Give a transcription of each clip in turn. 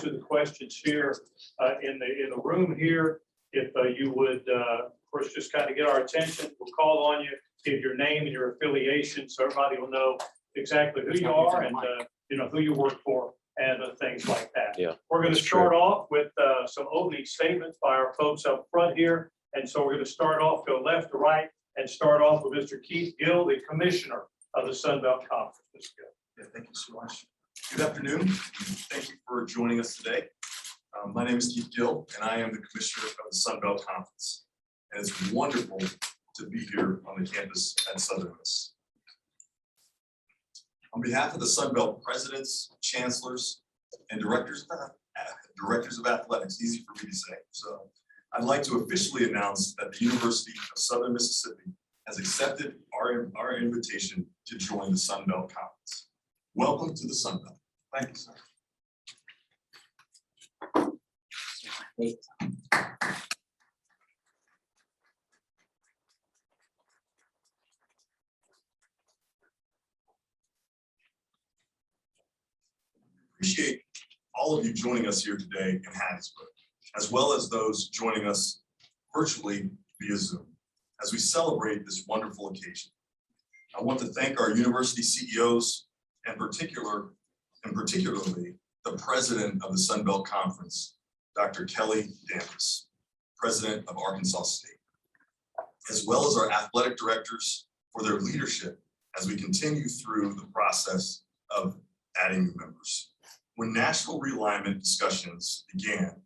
answer the questions here in the room here. If you would, of course, just kind of get our attention, we'll call on you, give your name and your affiliation, so everybody will know exactly who you are and you know who you work for and things like that. Yeah, we're going to that's start off with some opening statements by our folks up front here, and so we're going to start off, go left to right, and start off with Mr. Keith Gill, the Commissioner of the Sun Belt Conference. Mr. Gill. Yeah, thank you so much. Good afternoon. Thank you for joining us today. My name is Keith Gill, and I am the Commissioner of the Sun Belt Conference. And it's wonderful to be here on the campus at Southern Miss. On behalf of the Sun Belt presidents, chancellors, and directors of athletics, easy for me to say. So I'd like to officially announce that the University of Southern Mississippi has accepted our invitation to join the Sun Belt Conference. Welcome to the Sun Belt. Thank you, sir. Appreciate all of you joining us here today in Hattiesburg, as well as those joining us virtually via Zoom, as we celebrate this wonderful occasion. I want to thank our university CEOs, and particularly the president of the Sun Belt Conference, Dr. Kelly Damphousse, president of Arkansas State, as well as our athletic directors for their leadership as we continue through the process of adding new members. When national realignment discussions began,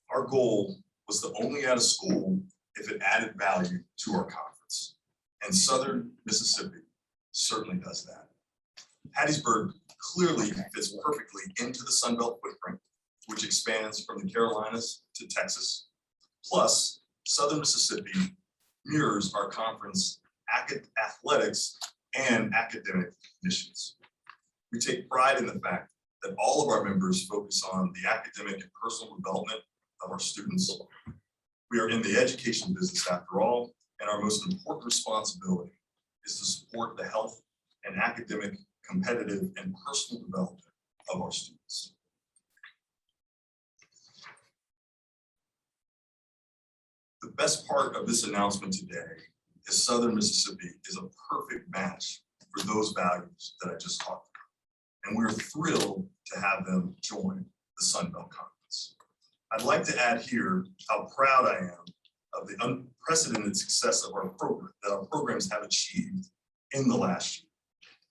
our goal was to only add a school if it added value to our conference. And Southern Mississippi certainly does that. Hattiesburg clearly fits perfectly into the Sun Belt footprint, which expands from the Carolinas to Texas. Plus, Southern Mississippi mirrors our conference athletics and academic missions. We take pride in the fact that all of our members focus on the academic and personal development of our students. We are in the education business after all, and our most important responsibility is to support the health and academic, competitive, and personal development of our students. The best part of this announcement today is Southern Mississippi is a perfect match for those values that I just talked about. And we're thrilled to have them join the Sun Belt Conference. I'd like to add here how proud I am of the unprecedented success of our program, that our programs have achieved in the last year.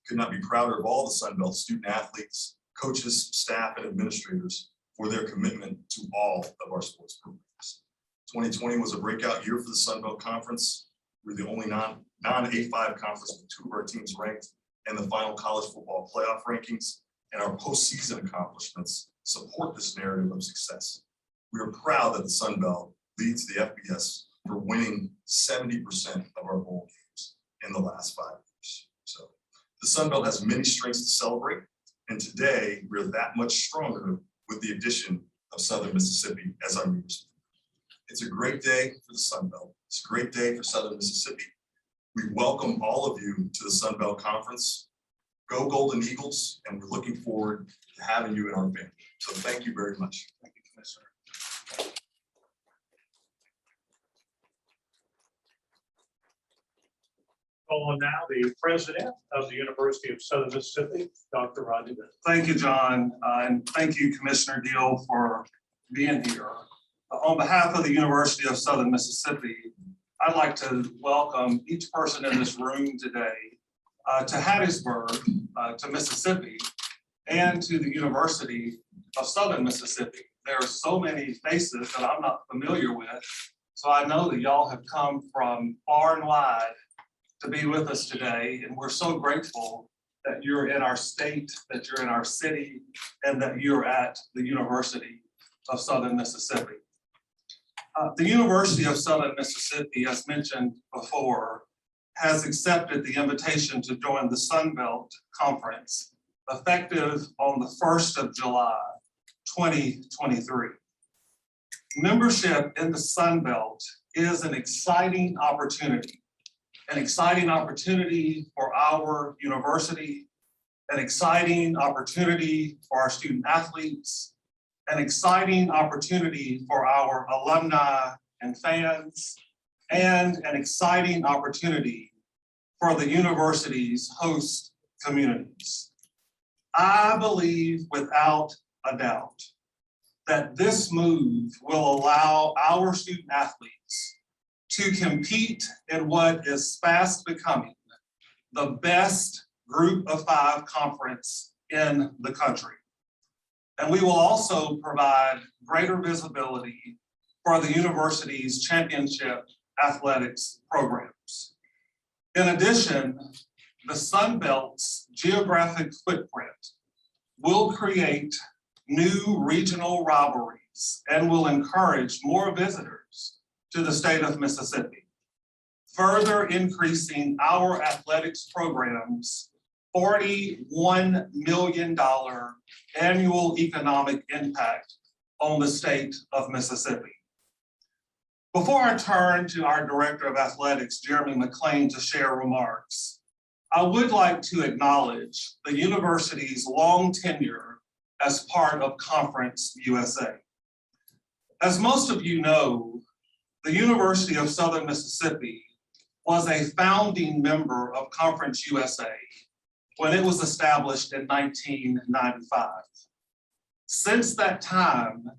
Could not be prouder of all the Sun Belt student athletes, coaches, staff, and administrators for their commitment to all of our sports programs. 2020 was a breakout year for the Sun Belt Conference. We're the only non-A5 conference with 2 of our teams ranked in the final college football playoff rankings, and our postseason accomplishments support this narrative of success. We are proud that the Sun Belt leads the FBS for winning 70% of our bowl games in the last 5 years. So the Sun Belt has many strengths to celebrate, and today we're that much stronger with the addition of Southern Mississippi as our newest. It's a great day for the Sun Belt. It's a great day for Southern Mississippi. We welcome all of you to the Sun Belt Conference. Go Golden Eagles, and we're looking forward to having you in our family. So thank you very much. Thank you, Commissioner. Call on now the president of the University of Southern Mississippi, Dr. Rodney Bennett. Thank you, John, and thank you, Commissioner Gill, for being here. On behalf of the University of Southern Mississippi, I'd like to welcome each person in this room today to Hattiesburg, to Mississippi, and to the University of Southern Mississippi. There are so many faces that I'm not familiar with, so I know that y'all have come from far and wide to be with us today, and we're so grateful that you're in our state, that you're in our city, and that you're at the University of Southern Mississippi. The University of Southern Mississippi, as mentioned before, has accepted the invitation to join the Sun Belt Conference effective on the 1st of July, 2023. Membership in the Sun Belt is an exciting opportunity for our university, an exciting opportunity for our student athletes, an exciting opportunity for our alumni and fans, and an exciting opportunity for the university's host communities. I believe without a doubt that this move will allow our student athletes to compete in what is fast becoming the best group of 5 conference in the country. And we will also provide greater visibility for the university's championship athletics programs. In addition, the Sun Belt's geographic footprint will create new regional rivalries and will encourage more visitors to the state of Mississippi, further increasing our athletics programs' $41 million annual economic impact on the state of Mississippi. Before I turn to our Director of Athletics, Jeremy McClain, to share remarks, I would like to acknowledge the university's long tenure as part of Conference USA. As most of you know, the University of Southern Mississippi was a founding member of Conference USA when it was established in 1995. Since that time,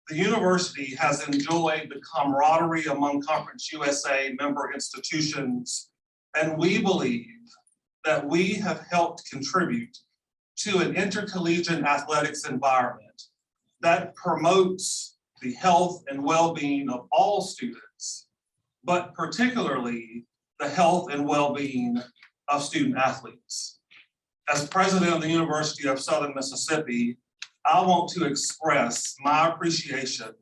the university has enjoyed the camaraderie among Conference USA member institutions, and we believe that we have helped contribute to an intercollegiate athletics environment that promotes the health and well-being of all students, but particularly the health and well-being of student athletes. As president of the University of Southern Mississippi, I want to express my appreciation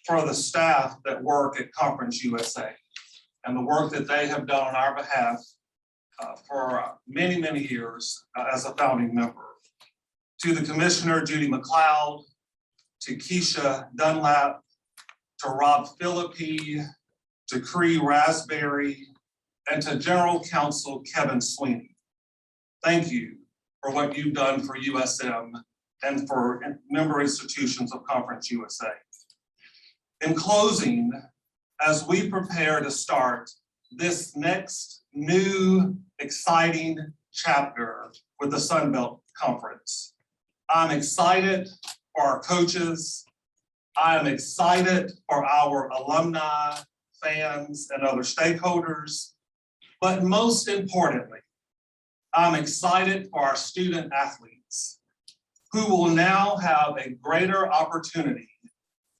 for the staff that work at Conference USA and the work that they have done on our behalf for many, many years as a founding member. To the Commissioner, Judy McLeod, to Keisha Dunlap, to Rob Philippi, to Cree Raspberry, and to General Counsel Kevin Sweeney. Thank you for what you've done for USM and for member institutions of Conference USA. In closing, as we prepare to start this next new exciting chapter with the Sun Belt Conference, I'm excited for our coaches. I am excited for our alumni, fans, and other stakeholders. But most importantly, I'm excited for our student athletes who will now have a greater opportunity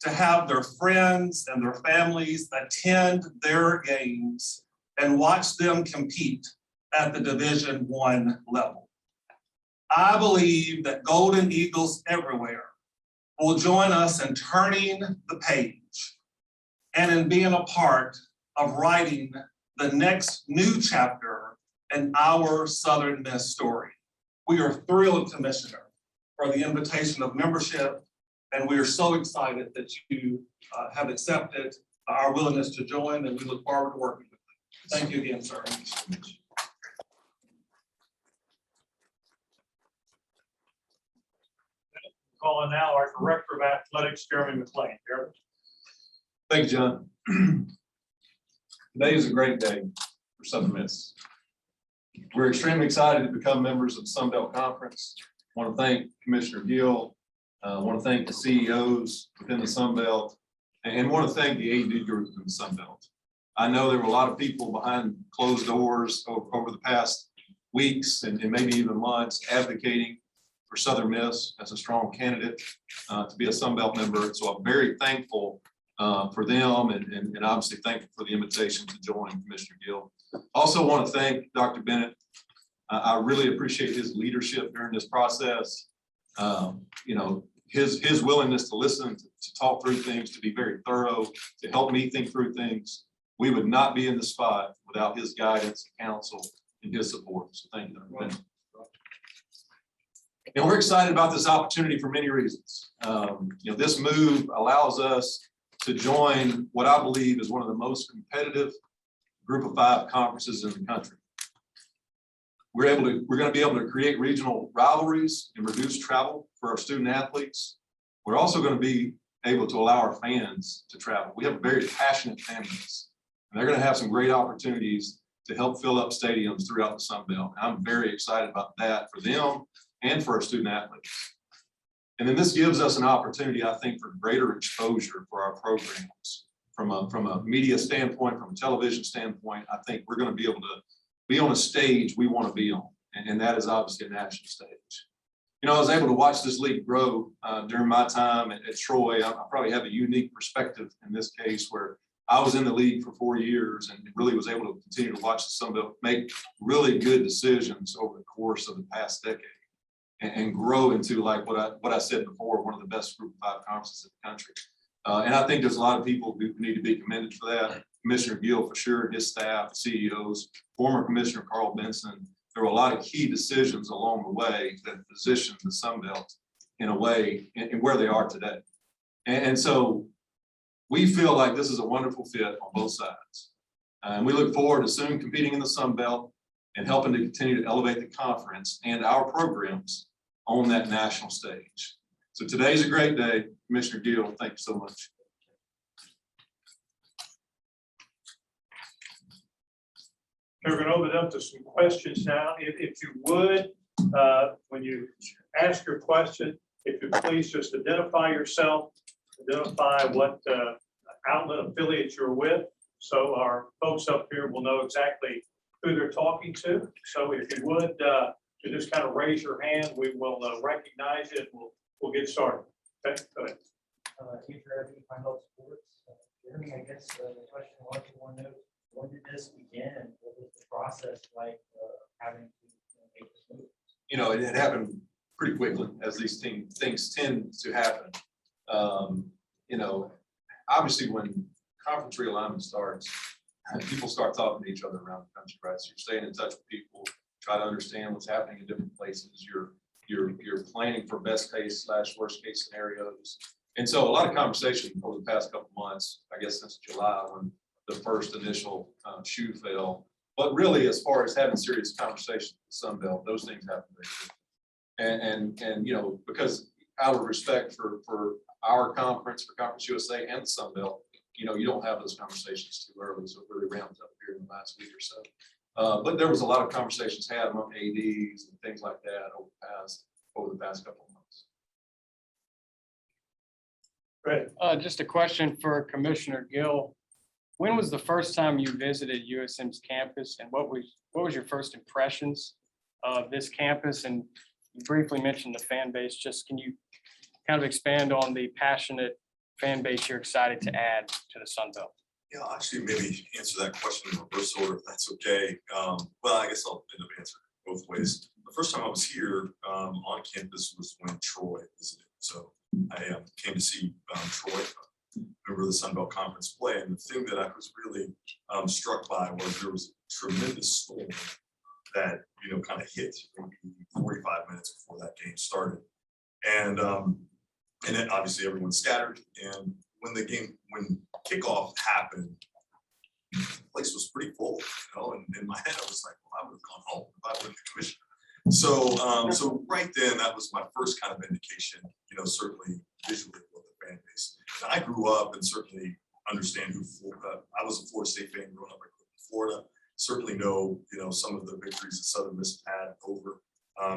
to have their friends and their families attend their games and watch them compete at the Division I level. I believe that Golden Eagles everywhere will join us in turning the page and in being a part of writing the next new chapter in our Southern Miss story. We are thrilled, Commissioner, for the invitation of membership, and we are so excited that you have accepted our willingness to join, and we look forward to working with you. Thank you again, sir. Calling now our Director of Athletics, Jeremy McClain. Jeremy? Thank you, John. Today is a great day for Southern Miss. We're extremely excited to become members of the Sun Belt Conference. I want to thank Commissioner Gill. I want to thank the CEOs within the Sun Belt, and want to thank the AD group in the Sun Belt. I know there were a lot of people behind closed doors over the past weeks and maybe even months advocating for Southern Miss as a strong candidate to be a Sun Belt member. So I'm very thankful for them and obviously thankful for the invitation to join Commissioner Gill. Also want to thank Dr. Bennett. I really appreciate his leadership during this process. You know, his willingness to listen, to talk through things, to be very thorough, to help me think through things. We would not be in the spot without his guidance, counsel, and his support. So thank you, Dr. Bennett. And we're excited about this opportunity for many reasons. You know, this move allows us to join what I believe is one of the most competitive group of 5 conferences in the country. We're going to be able to create regional rivalries and reduce travel for our student athletes. We're also going to be able to allow our fans to travel. We have a very passionate fan base, and they're going to have some great opportunities to help fill up stadiums throughout the Sun Belt. And I'm very excited about that for them and for our student athletes. And then this gives us an opportunity, I think, for greater exposure for our programs. From a media standpoint, from a television standpoint, I think we're going to be able to be on a stage we want to be on. And that is obviously a national stage. You know, I was able to watch this league grow during my time at Troy. I probably have a unique perspective in this case where I was in the league for 4 years and really was able to continue to watch the Sun Belt make really good decisions over the course of the past decade and grow into, like what I said before, one of the best Group of 5 conferences in the country. And I think there's a lot of people who need to be commended for that. Commissioner Gill, for sure, his staff, CEOs, former Commissioner Carl Benson. There were a lot of key decisions along the way that positioned the Sun Belt in a way in where they are today. And so we feel like this is a wonderful fit on both sides. And we look forward to soon competing in the Sun Belt and helping to continue to elevate the conference and our programs on that national stage. So today's a great day. Commissioner Gill, thank you so much. We're going to open it up to some questions now. If you would, when you ask your question, if you please just identify yourself, identify what outlet affiliate you're with, so our folks up here will know exactly who they're talking to. So if you would, you just kind of raise your hand, we will recognize it. We'll get started. Okay, go ahead. Future Pine Belt Sports. Jeremy, I guess the question I want to know, when did this begin and what was the process like having to make this move? You know, it happened pretty quickly as these things tend to happen. You know, obviously when conference realignment starts, people start talking to each other around the country, right? So you're staying in touch with people, try to understand what's happening in different places. You're planning for best case / worst case scenarios. And so a lot of conversation over the past couple months, I guess since July when the first initial shoe fell. But really, as far as having serious conversations with the Sun Belt, those things happen very quickly. And you know, because out of respect for our conference, for Conference USA and the Sun Belt, you know, you don't have those conversations too early. So it really rounds up here in the last week or so. But there was a lot of conversations had among ADs and things like that over the past couple of months. Great. Just a question for Commissioner Gill. When was the first time you visited USM's campus, and what was your first impressions of this campus? And you briefly mentioned the fan base. Just can you kind of expand on the passionate fan base you're excited to add to the Sun Belt? Yeah, I'll actually maybe answer that question in reverse order, if that's okay. Well, I guess I'll end up answering both ways. The first time I was here on campus was when Troy visited. So I came to see Troy, member of the Sun Belt Conference play. And the thing that I was really struck by was there was a tremendous storm that, you know, kind of hit maybe 45 minutes before that game started. And then obviously everyone scattered. And when kickoff happened, the place was pretty full, you know, and in my head I was like, well, I would have gone home if I were the commissioner. So right then, that was my first kind of indication, you know, certainly visually with the fan base. And I grew up and certainly understand who Florida, I was a Florida State fan growing up in Florida, certainly know, you know, some of the victories that Southern Miss had over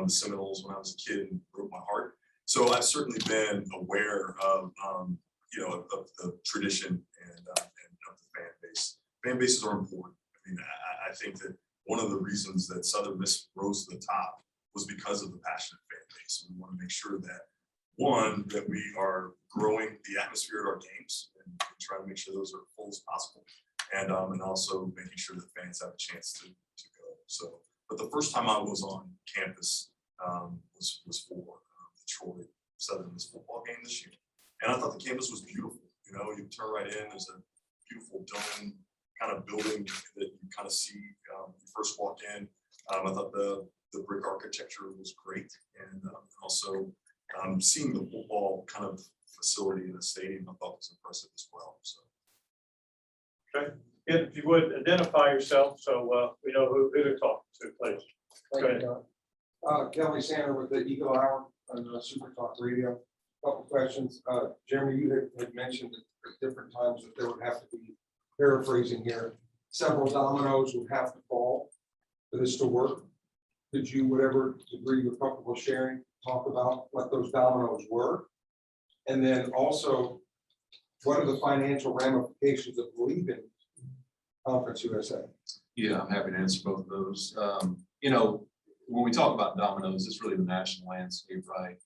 the Seminoles when I was a kid and broke my heart. So I've certainly been aware of, you know, of the tradition and of the fan base. Fan bases are important. I mean, I think that one of the reasons that Southern Miss rose to the top was because of the passionate fan base. We want to make sure that, one, that we are growing the atmosphere at our games and try to make sure those are full as possible. And also making sure that fans have a chance to go. So, but the first time I was on campus was for the Troy Southern Miss football game this year. And I thought the campus was beautiful. You know, you turn right in, there's a beautiful dome kind of building that you kind of see when you first walk in. I thought the brick architecture was great. And also seeing the football kind of facility in the stadium, I thought was impressive as well. So. Okay. If you would identify yourself so we know who to talk to, please. Go ahead. Kelly Sander with the Eagle Hour on Super Talk Radio. Couple questions. Jeremy, you had mentioned at different times that there would have to be, paraphrasing here, several dominoes would have to fall for this to work. Could you, whatever degree you're comfortable sharing, talk about what those dominoes were? And then also, what are the financial ramifications of leaving Conference USA? Yeah, I'm happy to answer both of those. You know, when we talk about dominoes, it's really the national landscape, right?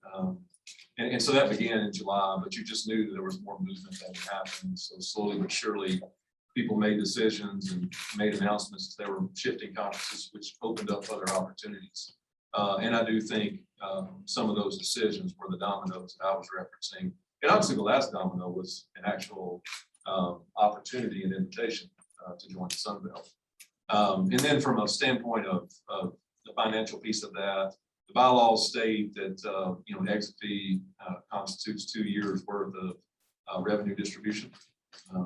And so that began in July, but you just knew that there was more movement that would happen. So slowly but surely, people made decisions and made announcements that they were shifting conferences, which opened up other opportunities. And I do think some of those decisions were the dominoes that I was referencing. And obviously the last domino was an actual opportunity and invitation to join the Sun Belt. And then from a standpoint of the financial piece of that, the bylaws state that, you know, an exit fee constitutes 2 years worth of revenue distribution.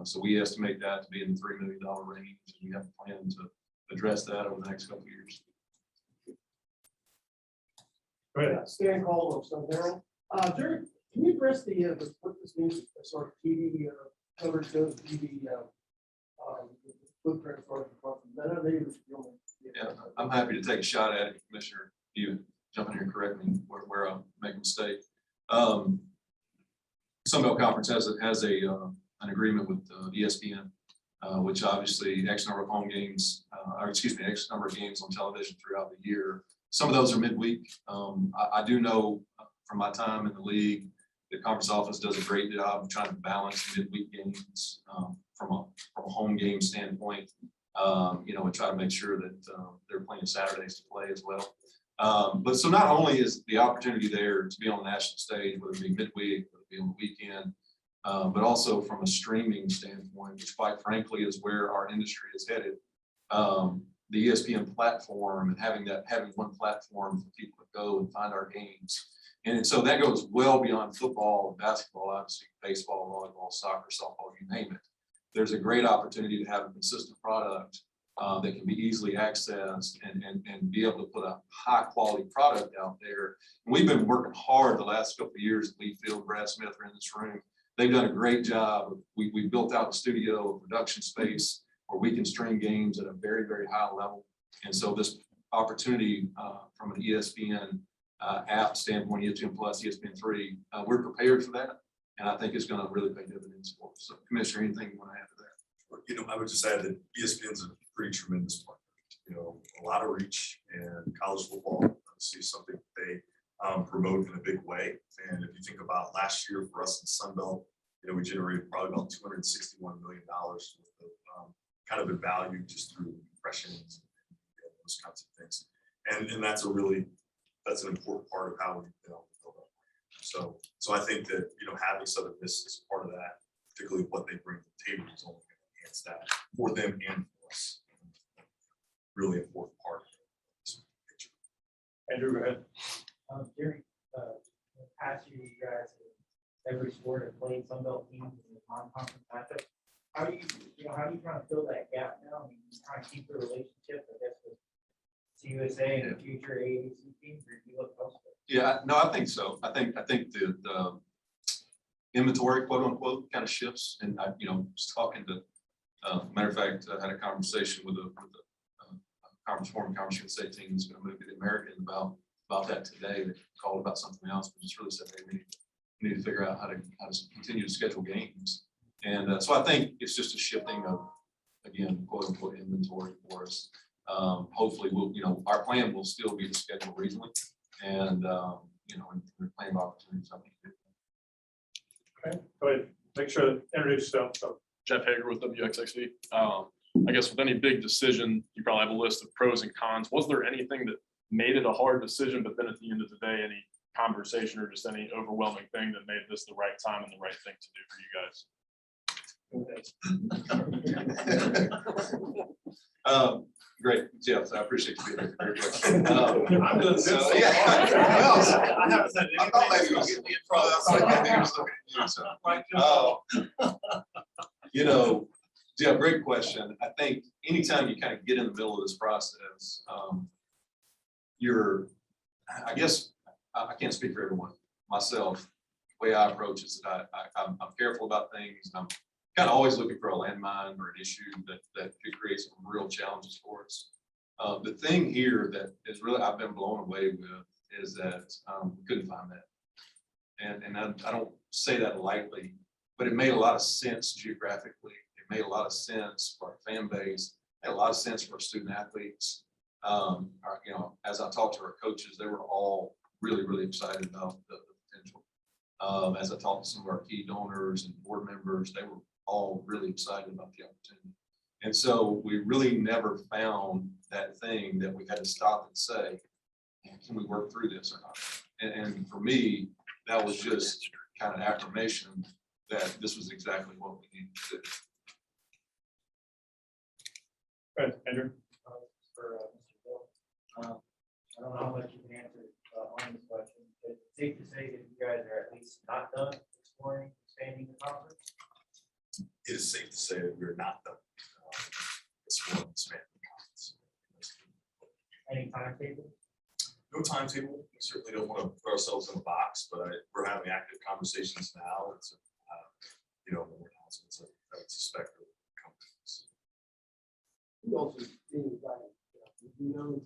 So we estimate that to be in the $3 million range. And we have a plan to address that over the next couple of years. Go ahead. Stan Caldwell, so Darrell. Jerry, can you address what this means, sort of TV coverage goes to TV footprint for Yeah, I'm happy to take a shot at it, Commissioner. You jump in here and correct me where I make a mistake. Sun Belt Conference has an agreement with ESPN, which obviously X number of home games, or excuse me, X number of games on television throughout the year. Some of those are midweek. I do know from my time in the league, the conference office does a great job of trying to balance midweek games from a home game standpoint. You know, and try to make sure that they're playing Saturdays to play as well. But so not only is the opportunity there to be on the national stage, whether it be midweek, whether it be on the weekend, but also from a streaming standpoint, which quite frankly is where our industry is headed. The ESPN platform and having one platform for people to go and find our games. And so that goes well beyond football and basketball, obviously baseball, volleyball, soccer, softball, you name it. There's a great opportunity to have a consistent product that can be easily accessed and be able to put a high quality product out there. And we've been working hard the last couple of years. Lee Field, Brad Smith are in this room. They've done a great job. We built out a studio, a production space where we can stream games at a very, very high level. And so this opportunity from an ESPN app standpoint, ESPN Plus, ESPN3, we're prepared for that. And I think it's going to really pay dividends for us. So Commissioner, anything you want to add to that? You know, I would just add that ESPN's a pretty tremendous partner. You know, a lot of reach, and college football obviously is something they promote in a big way. And if you think about last year for us in Sun Belt, you know, we generated probably about $261 million worth of kind of in value just through impressions and those kinds of things. And that's an important part of how we build up. So I think that, you know, having Southern Miss as part of that, particularly what they bring to the table, is only going to enhance that for them and for us. Really important part of this picture. Andrew, go ahead. Jerry, in the past year, you guys, every sport have played Sun Belt teams in the non-conference matchup. How do you trying to fill that gap now? I mean, you trying to keep the relationship, I guess, with CUSA and the future AAC teams, or do you look elsewhere? Yeah, no, I think so. I think the inventory, quote unquote, kind of shifts. And I, you know, was talking to, matter of fact, I had a conversation with a former Conference USA team that's going to move to the American about that today. They called about something else, but just really said, hey, we need to figure out how to continue to schedule games. And so I think it's just a shifting of, again, quote unquote, inventory for us. Hopefully we'll, you know, our plan will still be to schedule regionally and, you know, and we're playing opportunities. I think. Okay, go ahead. Make sure to introduce yourself. So, Jeff Hager with WXXV. I guess with any big decision, you probably have a list of pros and cons. Was there anything that made it a hard decision, but then at the end of the day, any conversation or just any overwhelming thing that made this the right time and the right thing to do for you guys? Great, Jeff. I appreciate you being here. I'm doing So, good. yeah. I haven't said I thought maybe it was getting me in trouble. I thought maybe he was looking at you, so. You know, Jeff, great question. I think anytime you kind of get in the middle of this process, I guess I can't speak for everyone, myself, way I approach is that I'm careful about things. And I'm kind of always looking for a landmine or an issue that could create some real challenges for us. The thing here that is really, I've been blown away with is that we couldn't find that. And I don't say that lightly, but it made a lot of sense geographically. It made a lot of sense for our fan base, made a lot of sense for our student athletes. You know, as I talked to our coaches, they were all really, really excited about the potential. As I talked to some of our key donors and board members, they were all really excited about the opportunity. And so we really never found that thing that we had to stop and say, can we work through this or not? And for me, that was just kind of affirmation that this was exactly what we needed to do. Go ahead, Andrew. For Mr. Bill. I don't know how much you can answer on this question, but it's safe to say that you guys are at least not done exploring expanding the conference. It is safe to say that we're not done. Exploring the span of the conference. Any timetable? No timetable. We certainly don't want to put ourselves in a box, but we're having active conversations now. It's, you know, more announcements I would suspect of companies. Who else is being invited? You know,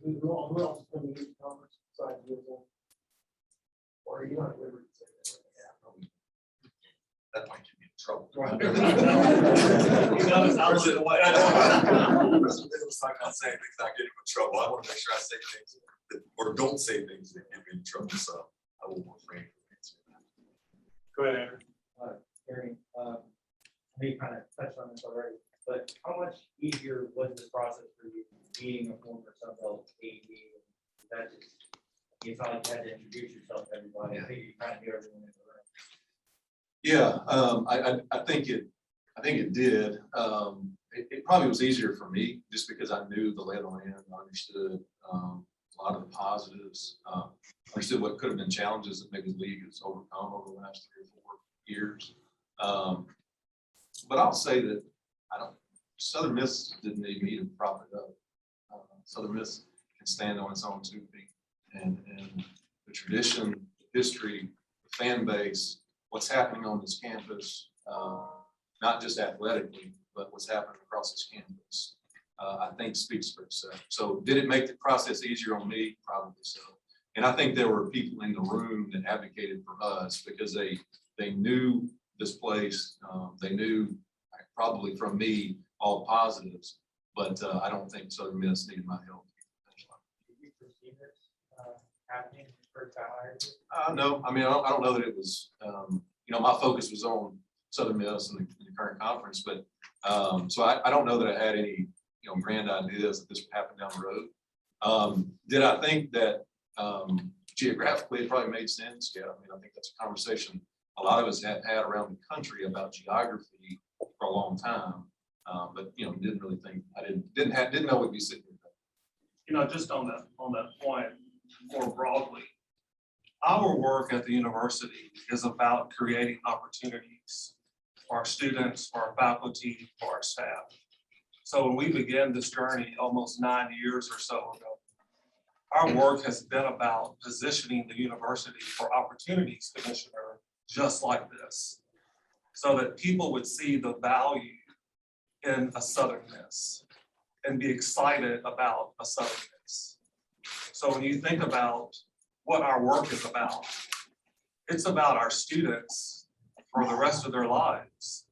who else is coming to the conference besides you? Or are you not at liberty to say that? That might get me in trouble. You know, it's out of the way. President was talking about saying things not getting in trouble. I want to make sure I say things that, or don't say things that get me in trouble. So I will refrain from answering that. Go ahead, Andrew. Gary, I know you kind of touched on this already, but how much easier was this process for you being a former Sunbelt AD? That just, it's not like you had to introduce yourself to everybody. I think you kind of knew everyone in the room. Yeah, I think it did. It probably was easier for me just because I knew the lay of the land, I understood a lot of the positives, understood what could have been challenges that maybe the league has overcome over the last 3 or 4 years. But I'll say that Southern Miss didn't need me to prop it up. Southern Miss can stand on its own 2 feet, and the tradition, the history, the fan base, what's happening on this campus, not just athletically, but what's happening across this campus, I think speaks for itself. So did it make the process easier on me? Probably so. And I think there were people in the room that advocated for us because they knew this place. They knew probably from me all positives, but I don't think Southern Miss needed my help. Did you perceive this happening when you first got hired? No, I mean, I don't know that it was, you know, my focus was on Southern Miss and the current conference, but so I don't know that I had any, you know, grand ideas that this would happen down the road. Did I think that geographically it probably made sense? Yeah, I mean, I think that's a conversation a lot of us have had around the country about geography for a long time, but you know, didn't really think didn't know we'd be sitting here. You know, just on that point more broadly, our work at the university is about creating opportunities for our students, for our faculty, for our staff. So when we began this journey almost 9 years or so ago, our work has been about positioning the university for opportunities, Commissioner, just like this, so that people would see the value in a Southern Miss and be excited about a Southern Miss. So when you think about what our work is about, it's about our students for the rest of their lives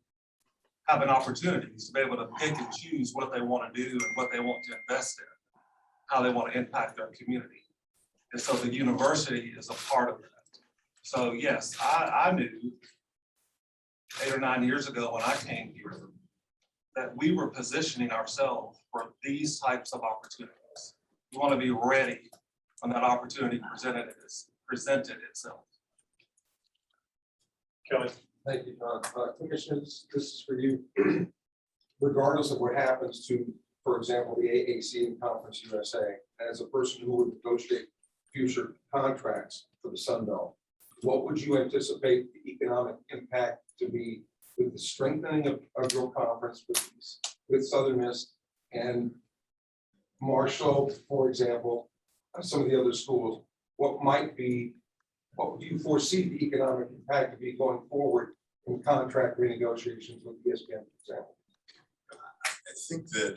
having opportunities to be able to pick and choose what they want to do and what they want to invest in, how they want to impact their community. And so the university is a part of that. So yes, I knew 8 or 9 years ago when I came here that we were positioning ourselves for these types of opportunities. We want to be ready when that opportunity presented itself. Kelly. Thank you, John. Commissioners, this is for you. Regardless of what happens to, for example, the AAC and Conference USA, as a person who would negotiate future contracts for the Sun Belt, what would you anticipate the economic impact to be with the strengthening of your conference with Southern Miss and Marshall, for example, some of the other schools? What might be what do you foresee the economic impact to be going forward in contract renegotiations with ESPN, for example? I think that,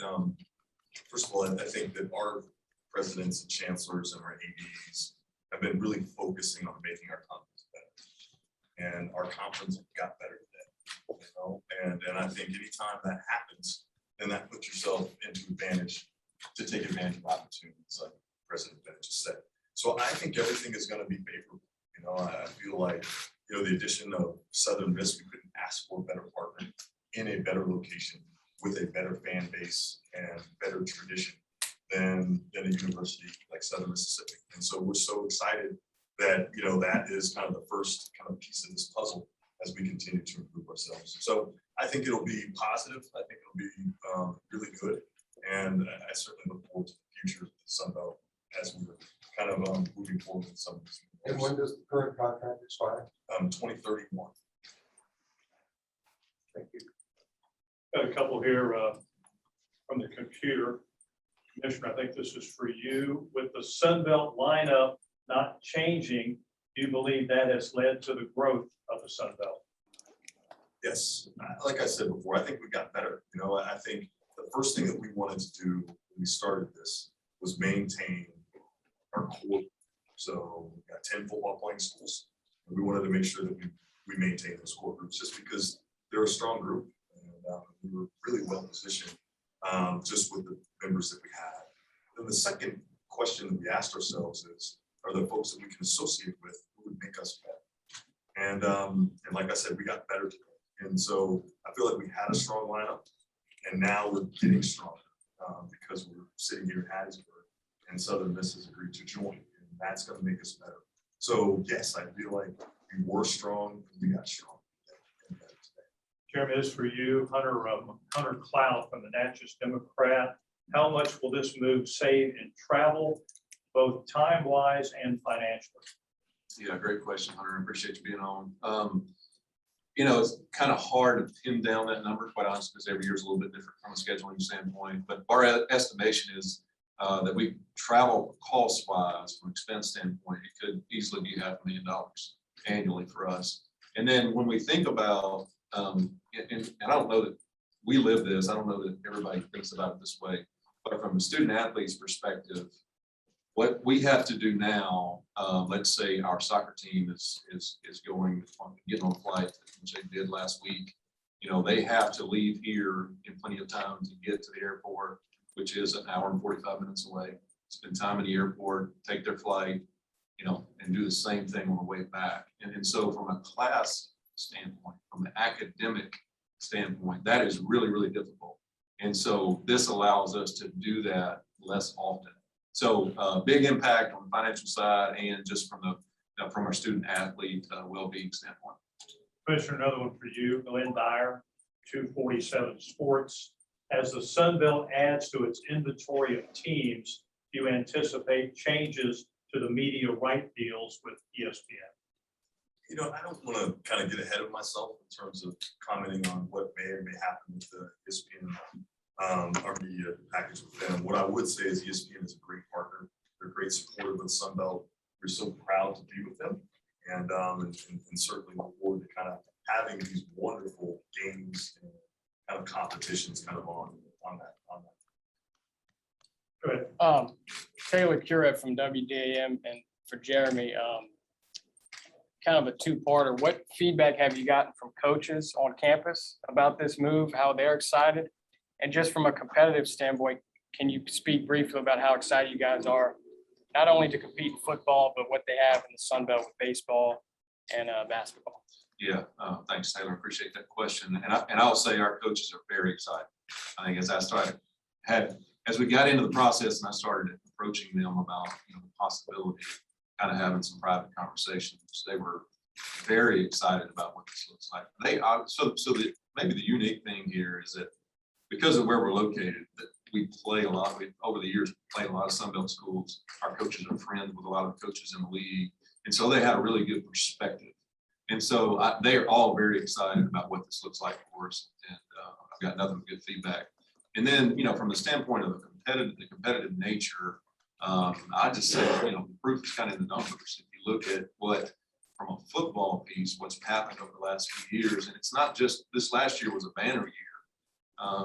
first of all, I think that our presidents and chancellors and our ADs have been really focusing on making our conference better. And our conference got better today, you know, and I think anytime that happens, then that puts yourself into advantage to take advantage of opportunities, like President Bennett just said. So I think everything is gonna be favorable. You know, I feel like, you know, the addition of Southern Miss, we couldn't ask for a better partner in a better location with a better fan base and better tradition than a university like Southern Mississippi. And so we're so excited that, you know, that is kind of the first kind of piece of this puzzle as we continue to improve ourselves. So I think it'll be positive. I think it'll be really good. And I certainly look forward to the future of the Sun Belt as we're kind of moving forward with some of these. And when does the current contract expire? 2031. Thank you. Got a couple here from the computer. Commissioner, I think this is for you. With the Sun Belt lineup not changing, do you believe that has led to the growth of the Sun Belt? Yes, like I said before, I think we got better. You know, I think the first thing that we wanted to do when we started this was maintain our core. So we got 10 football playing schools. And we wanted to make sure that we maintain those core groups just because they're a strong group. And we were really well positioned just with the members that we had. Then the second question that we asked ourselves is, are there folks that we can associate with who would make us better? And like I said, we got better today. And so I feel like we had a strong lineup and now we're getting stronger because we're sitting here in Hattiesburg and Southern Miss has agreed to join, and that's going to make us better. So yes, I feel like we were strong and we got strong. Jeremy, this is for you. Hunter Cloud from the Natchez Democrat. How much will this move save in travel, both time-wise and financially? Yeah, great question, Hunter. I appreciate you being on. You know, it's kind of hard to pin down that number, quite honestly, because every year is a little bit different from a scheduling standpoint. But our estimation is that we travel cost-wise from expense standpoint, it could easily be $500,000 annually for us. And then when we think about, and I don't know that we live this, I don't know that everybody thinks about it this way, but from a student athlete's perspective, what we have to do now, let's say our soccer team is going, getting on a flight, which they did last week. You know, they have to leave here in plenty of time to get to the airport, which is an hour and 45 minutes away, spend time in the airport, take their flight, you know, and do the same thing on the way back. And so from a class standpoint, from an academic standpoint, that is really, really difficult. And so this allows us to do that less often. So big impact on the financial side and just from our student athlete well-being standpoint. Commissioner, another one for you. Glenn Dyer, 247 Sports. As the Sun Belt adds to its inventory of teams, do you anticipate changes to the media right deals with ESPN? You know, I don't want to kind of get ahead of myself in terms of commenting on what may or may happen with the ESPN our media package with them. What I would say is ESPN is a great partner. They're a great supporter of the Sun Belt. We're so proud to be with them, and certainly look forward to kind of having these wonderful games and kind of competitions kind of on that. Go ahead. Taylor Curett from WDAM, and for Jeremy, kind of a two-parter. What feedback have you gotten from coaches on campus about this move, how they're excited? And just from a competitive standpoint, can you speak briefly about how excited you guys are, not only to compete in football, but what they have in the Sun Belt with baseball and basketball? Yeah, thanks, Taylor. Appreciate that question. And I'll say our coaches are very excited. I think as we got into the process and I started approaching them about, you know, the possibility of kind of having some private conversations, they were very excited about what this looks like. Maybe the unique thing here is that because of where we're located, that we play a lot. Over the years, played a lot of Sun Belt schools. Our coaches are friends with a lot of the coaches in the league. And so they had a really good perspective. And so they are all very excited about what this looks like for us. And I've got nothing but good feedback. And then, you know, from the standpoint of the competitive nature, I just say, you know, the proof is kind of in the numbers. If you look at what from a football piece, what's happened over the last few years, and it's not just, this last year was a banner year.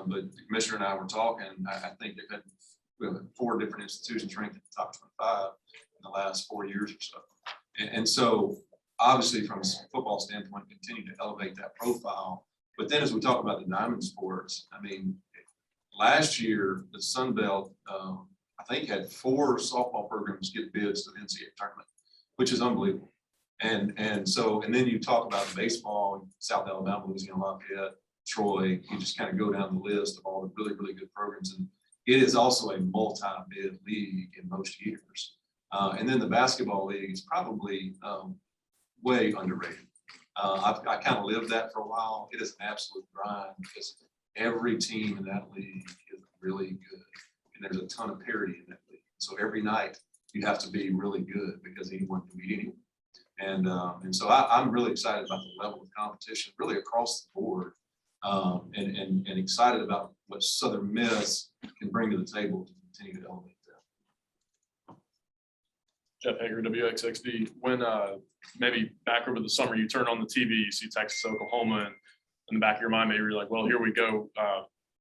But the commissioner and I were talking, I think they've had, we have 4 different institutions ranked in the top 25 in the last 4 years or so. And so obviously from a football standpoint, continue to elevate that profile. But then as we talk about the diamond sports, I mean, last year, the Sun Belt, I think had 4 softball programs get bids to the NCAA tournament, which is unbelievable. And then you talk about baseball, South Alabama, Louisiana Lafayette, Troy, you just kind of go down the list of all the really, really good programs. And it is also a multi-bid league in most years. And then the basketball league is probably way underrated. I kind of lived that for a while. It is an absolute grind because every team in that league is really good. And there's a ton of parity in that league. So every night you have to be really good because anyone can beat anyone. And so I'm really excited about the level of competition really across the board. And excited about what Southern Miss can bring to the table to continue to elevate that. Jeff Hager, WXXD. When maybe back over the summer, you turn on the TV, you see Texas, Oklahoma, and in the back of your mind, maybe you're like, well, here we go.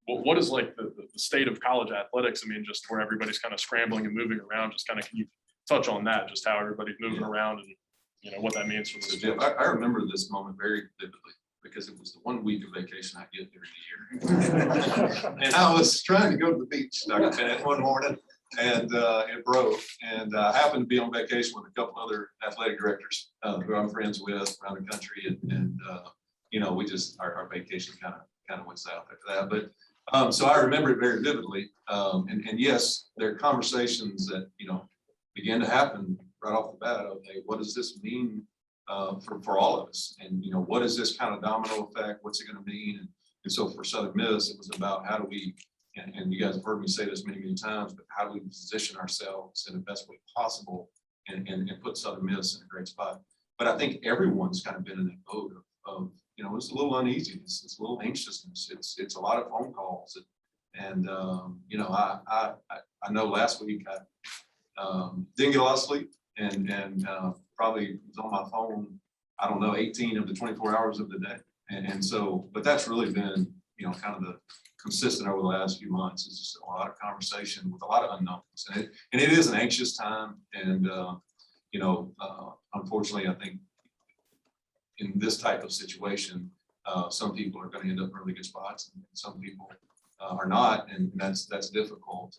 What is like the state of college athletics? I mean, just where everybody's kind of scrambling and moving around, just kind of, can you touch on that, just how everybody's moving around and, you know, what that means for So the Jeff, I remember this moment very vividly because it was the 1 week of vacation I get every year. And I was trying to go to the beach, Dr. Bennett, one morning, and it broke. And I happened to be on vacation with a couple other athletic directors who I'm friends with around the country. And you know, we just, our vacation kind of went south after that. But so I remember it very vividly. And yes, there are conversations that, you know, began to happen right off the bat. Okay, what does this mean for all of us? And, you know, what is this kind of domino effect? What's it going to mean? And so for Southern Miss, it was about how do we, and you guys have heard me say this many, many times, but how do we position ourselves in the best way possible and put Southern Miss in a great spot? But I think everyone's kind of been in that mode of you know, it's a little uneasiness, it's a little anxiousness, it's a lot of phone calls. And you know, I know last week I didn't get a lot of sleep and probably was on my phone, I don't know, 18 of the 24 hours of the day. And so, but that's really been, you know, kind of the consistent over the last few months. It's just a lot of conversation with a lot of unknowns. And it is an anxious time. And, you know, unfortunately, I think in this type of situation, some people are going to end up in really good spots and some people are not. And that's difficult.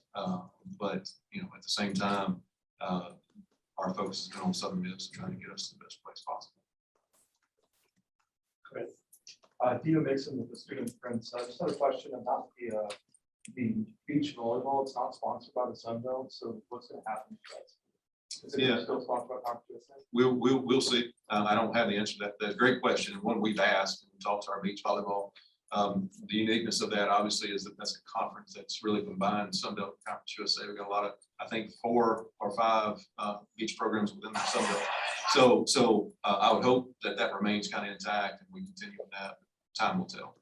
But, you know, at the same time, our focus has been on Southern Miss, trying to get us to the best place possible. Theo Mason with the Student Friends. I just had a question about the beach volleyball. It's not sponsored by the Sun Belt, so what's going to happen to that? Is it still sponsored by Conference USA? We'll see. I don't have the answer to that. That's a great question, and one we've asked and talked to our beach volleyball. The uniqueness of that obviously is that that's a conference that's really combined Sun Belt and Conference USA. We've got a lot of, I think 4 or 5 beach programs within the Sun Belt. So I would hope that remains kind of intact and we continue with that. Time will tell.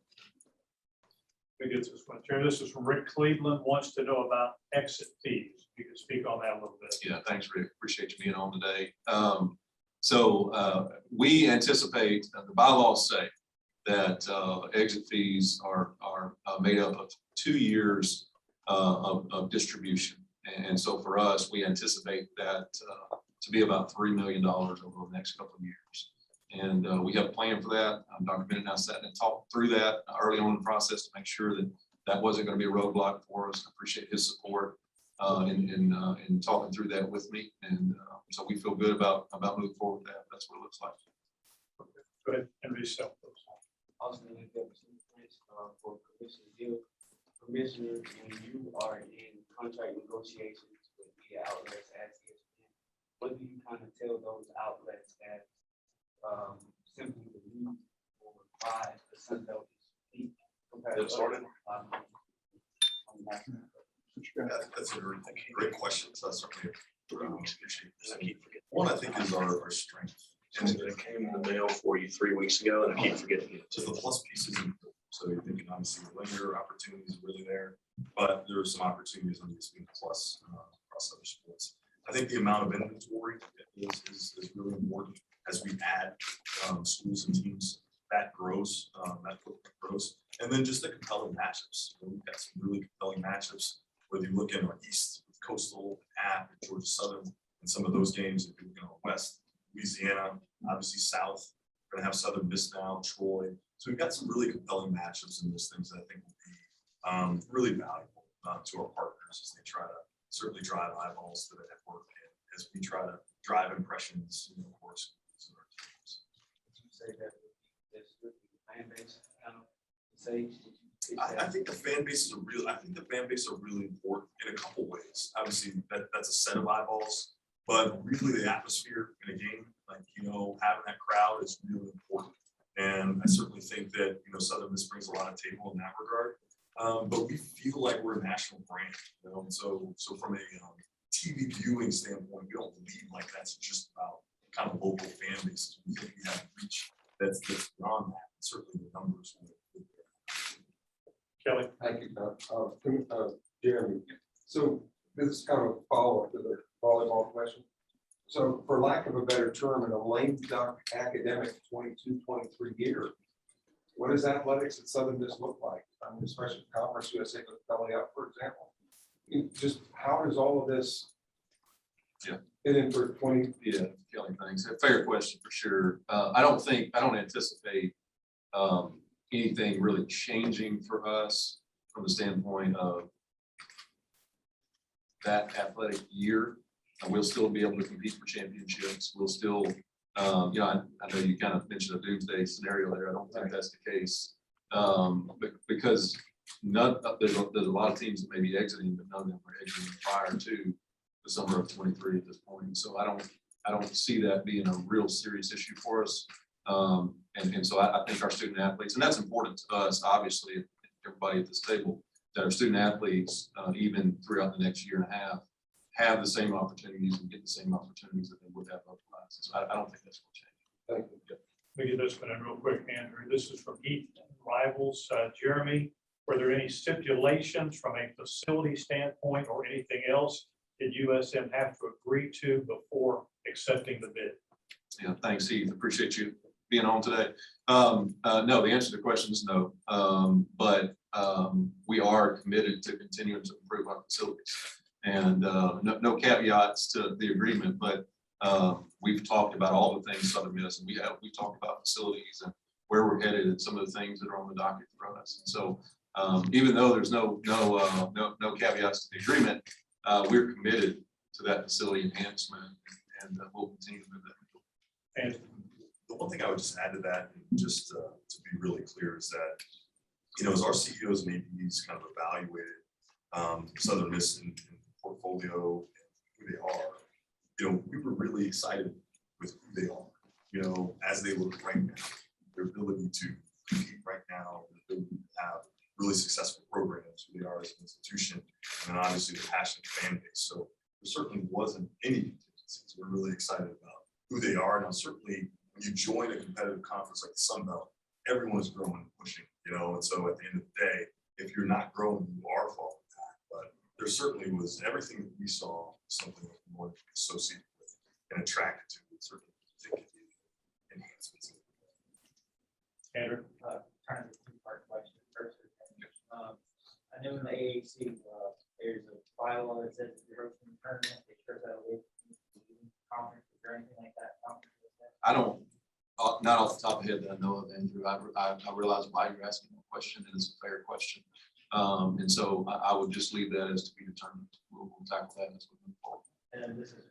We get this one. Chair, this is from Rick Cleveland, wants to know about exit fees. You can speak on that a little bit. Yeah, thanks, Rick. Appreciate you being on today. So we anticipate, the bylaws say that exit fees are made up of 2 years of distribution. And so for us, we anticipate that to be about $3 million over the next couple of years. And we have a plan for that. Dr. Bennett and I sat and talked through that early on in the process to make sure that that wasn't going to be a roadblock for us. I appreciate his support in talking through that with me. And so we feel good about moving forward with that. That's what it looks like. Go ahead and yourself. For Commissioner Gill. Commissioner, when you are in contract negotiations with media outlets as ESPN, what do you kind of tell those outlets that simply the league or why the Sun Belt is weak compared to That's a great question. So that's certainly appreciate. One, I think, is our strength. And it came in the mail for you 3 weeks ago, and I keep forgetting it. So the plus pieces, so you're thinking obviously the linear opportunities are really there, but there are some opportunities on ESPN Plus across other sports. I think the amount of inventory is really important as we add schools and teams, that grows, that footprint grows. And then just the compelling matchups. We've got some really compelling matchups, whether you look in our east, with Coastal, App, Georgia Southern, and some of those games, if you look in our west, Louisiana, obviously South, we're gonna have Southern Miss now, Troy. So we've got some really compelling matchups in those things that I think will be really valuable to our partners as they try to certainly drive eyeballs to the network and as we try to drive impressions, you know, of course. in our teams. You say that this would be fan base, say. I think the fan bases are real. I think the fan base are really important in a couple ways. Obviously, that's a set of eyeballs, but really the atmosphere in a game, like, you know, having that crowd is really important. And I certainly think that, you know, Southern Miss brings a lot of table in that regard. But we feel like we're a national brand, you know, and so from a TV viewing standpoint, we don't believe like that's just about kind of local fan bases. We think we have reach that's beyond that. Certainly the numbers. Kelly? Thank you, Jeremy. So this is kind of a follow-up to the volleyball question. So for lack of a better term, in a lame duck academic 22-23 year, what does athletics at Southern Miss look like? I mean, especially Conference USA with belly up, for example. Just how does all of this Yeah. fit in for 20? Yeah, Kelly, thanks. A fair question for sure. I don't anticipate anything really changing for us from the standpoint of that athletic year. We'll still be able to compete for championships. We'll still, I know you kind of mentioned a doomsday scenario there. I don't think that's the case. Because there's a lot of teams that may be exiting, but none of them are exiting prior to the summer of 23 at this point. So I don't see that being a real serious issue for us. And so I think our student athletes, and that's important to us, obviously, everybody at this table, that our student athletes, even throughout the next year and a half, have the same opportunities and get the same opportunities that they would have otherwise. So I don't think that's going to change. Thank you. Let me get this one in real quick, Andrew. This is from Heat Rivals. Jeremy, were there any stipulations from a facility standpoint or anything else that USM have to agree to before accepting the bid? Yeah, thanks, Heath. Appreciate you being on today. No, the answer to the question is no. But we are committed to continuing to improve our facilities. And no caveats to the agreement, but we've talked about all the things Southern Miss, and we talked about facilities and where we're headed and some of the things that are on the docket for us. And so even though there's no caveats to the agreement, we're committed to that facility enhancement, and we'll continue to move that. And The one thing I would just add to that, and just to be really clear, is that, you know, as our CEOs and ADs kind of evaluated Southern Miss and portfolio and who they are, you know, we were really excited with who they are, you know, as they look right now, their ability to compete right now, their ability to have really successful programs, who they are as an institution, and then obviously the passionate fan base. So there certainly wasn't any contingencies. We're really excited about who they are. Now, certainly when you join a competitive conference like the Sun Belt, everyone is growing and pushing, you know, and so at the end of the day, if you're not growing, you are falling back. But there certainly was everything that we saw, something that we wanted to be associated with and attracted to. And certainly think of the enhancements. Andrew? Kind of a two-part question. First, I know in the AAC, there's a bylaw that says if you're hosting a tournament, they sure that away from the conference or anything like that. I don't, not off the top of the head that I know of, Andrew. I realize why you're asking the question, and it's a fair question. And so I would just leave that as to be determined. We'll tackle that as we move forward. And this is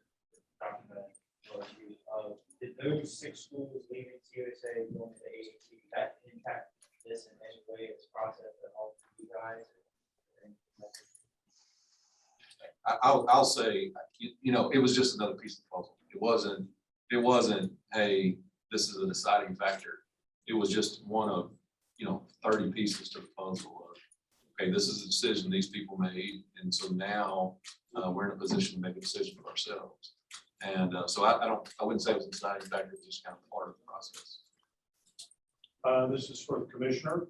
Dr. Bennett, did those 6 schools leaving CUSA going to the AAC, that impact this in any way, this process at all for you guys? I'll say, you know, it was just another piece of the puzzle. It wasn't, hey, this is a deciding factor. It was just one of, 30 pieces to the puzzle of, okay, this is a decision these people made. And so now we're in a position to make a decision for ourselves. And so I wouldn't say it was a deciding factor, it was just kind of part of the process. This is for the Commissioner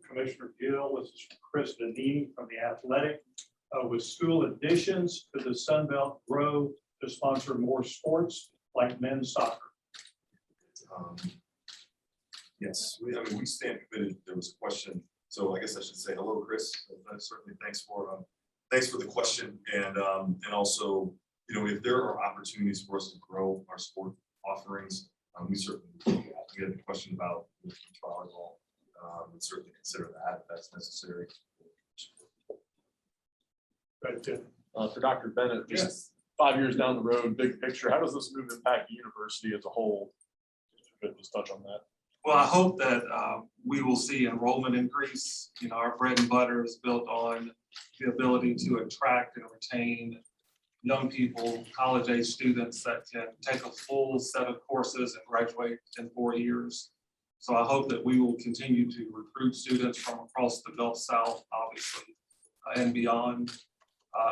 Gill. This is from Chris Danini from the Athletic. With school additions, could the Sun Belt grow to sponsor more sports like men's soccer? Yes, we stand committed. There was a question, so I guess I should say hello, Chris. Certainly, thanks for the question, and also, if there are opportunities for us to grow our sport offerings, we certainly will. We had a question about volleyball, and certainly consider that if that's necessary. Right, Tim? For Dr. Bennett, just 5 years down the road, big picture, how does this move impact the university as a whole? If you could just touch on that. Well, I hope that we will see enrollment increase. Our bread and butter is built on the ability to attract and retain young people, college-age students that can take a full set of courses and graduate in 4 years. So I hope that we will continue to recruit students from across the Gulf South, obviously, and beyond.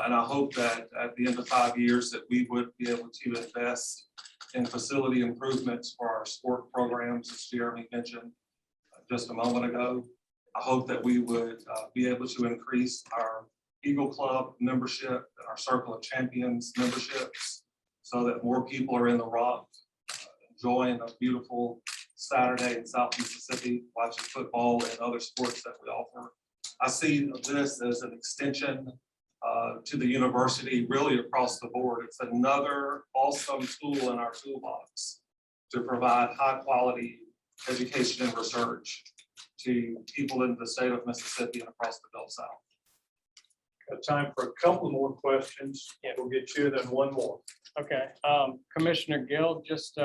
And I hope that at the end of 5 years that we would be able to invest in facility improvements for our sport programs, as Jeremy mentioned just a moment ago. I hope that we would be able to increase our Eagle Club membership and our Circle of Champions memberships so that more people are in the Rock enjoying a beautiful Saturday in South Mississippi, watching football and other sports that we offer. I see this as an extension to the university, really across the board. It's another awesome tool in our toolbox to provide high quality education and research to people in the state of Mississippi and across the Gulf South. Got time for a couple more questions. We'll get you, then one more. Okay, Commissioner Gill, just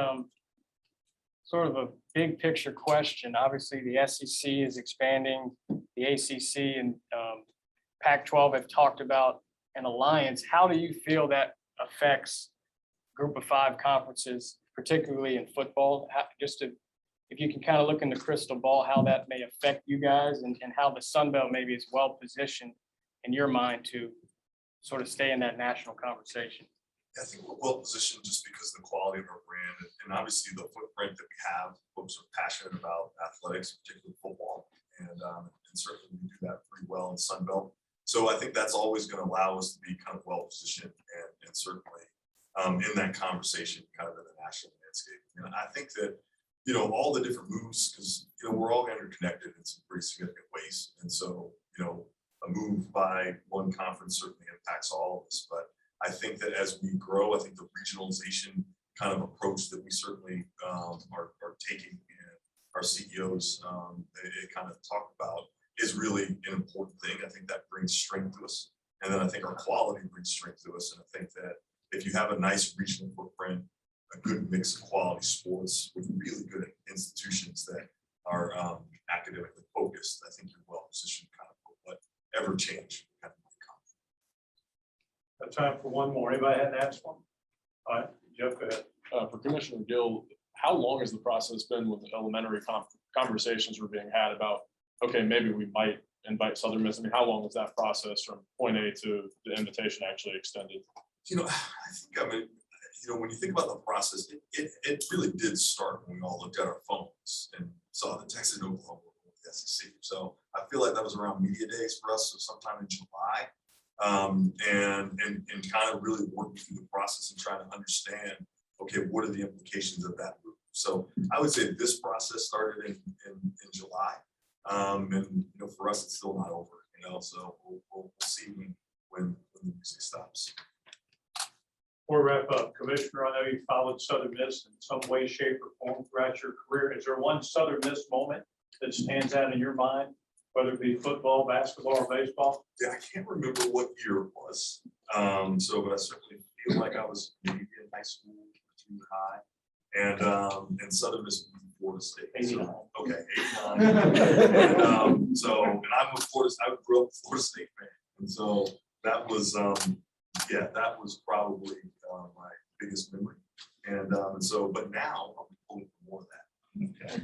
sort of a big picture question. Obviously, the SEC is expanding, the ACC and Pac-12 have talked about an alliance. How do you feel that affects Group of Five conferences, particularly in football? If you can kind of look in the crystal ball, how that may affect you guys and how the Sun Belt maybe is well positioned in your mind to sort of stay in that national conversation. I think we're well positioned just because of the quality of our brand and obviously the footprint that we have. Folks are passionate about athletics, particularly football, and certainly we do that pretty well in Sun Belt. So I think that's always going to allow us to be kind of well positioned and certainly in that conversation, kind of in the national landscape. And I think that all the different moves, because we're all interconnected in some pretty significant ways, and so a move by one conference certainly impacts all of us. But I think that as we grow, I think the regionalization kind of approach that we certainly are taking and our CEOs they kind of talk about is really an important thing. I think that brings strength to us. And then I think our quality brings strength to us. And I think that if you have a nice regional footprint, a good mix of quality sports with really good institutions that are academically focused, I think you're well positioned kind of for whatever change kind of Got time for one more. Anybody had an ask one? All right, Jeff, go ahead. For Commissioner Gill, how long has the process been with the elementary conversations were being had about, okay, maybe we might invite Southern Miss? I mean, how long was that process from point A to the invitation actually extended? I think, when you think about the process, it really did start when we all looked at our phones and saw the Texas and Oklahoma with the SEC. So I feel like that was around media days for us, so sometime in July, and kind of really working through the process and trying to understand, okay, what are the implications of that move? So I would say this process started in July, and for us, it's still not over. So we'll see when the music stops. Before we wrap up, Commissioner, I know you followed Southern Miss in some way, shape, or form throughout your career. Is there one Southern Miss moment that stands out in your mind, whether it be football, basketball, or baseball? Yeah, I can't remember what year it was. But I certainly feel like I was maybe in high school, junior high, and Southern Miss beat Florida State. 89. Okay, 89. And I'm a I grew up a Florida State fan, and so that was that was probably my biggest memory. And so, but now I'm pulling for more of that. Okay.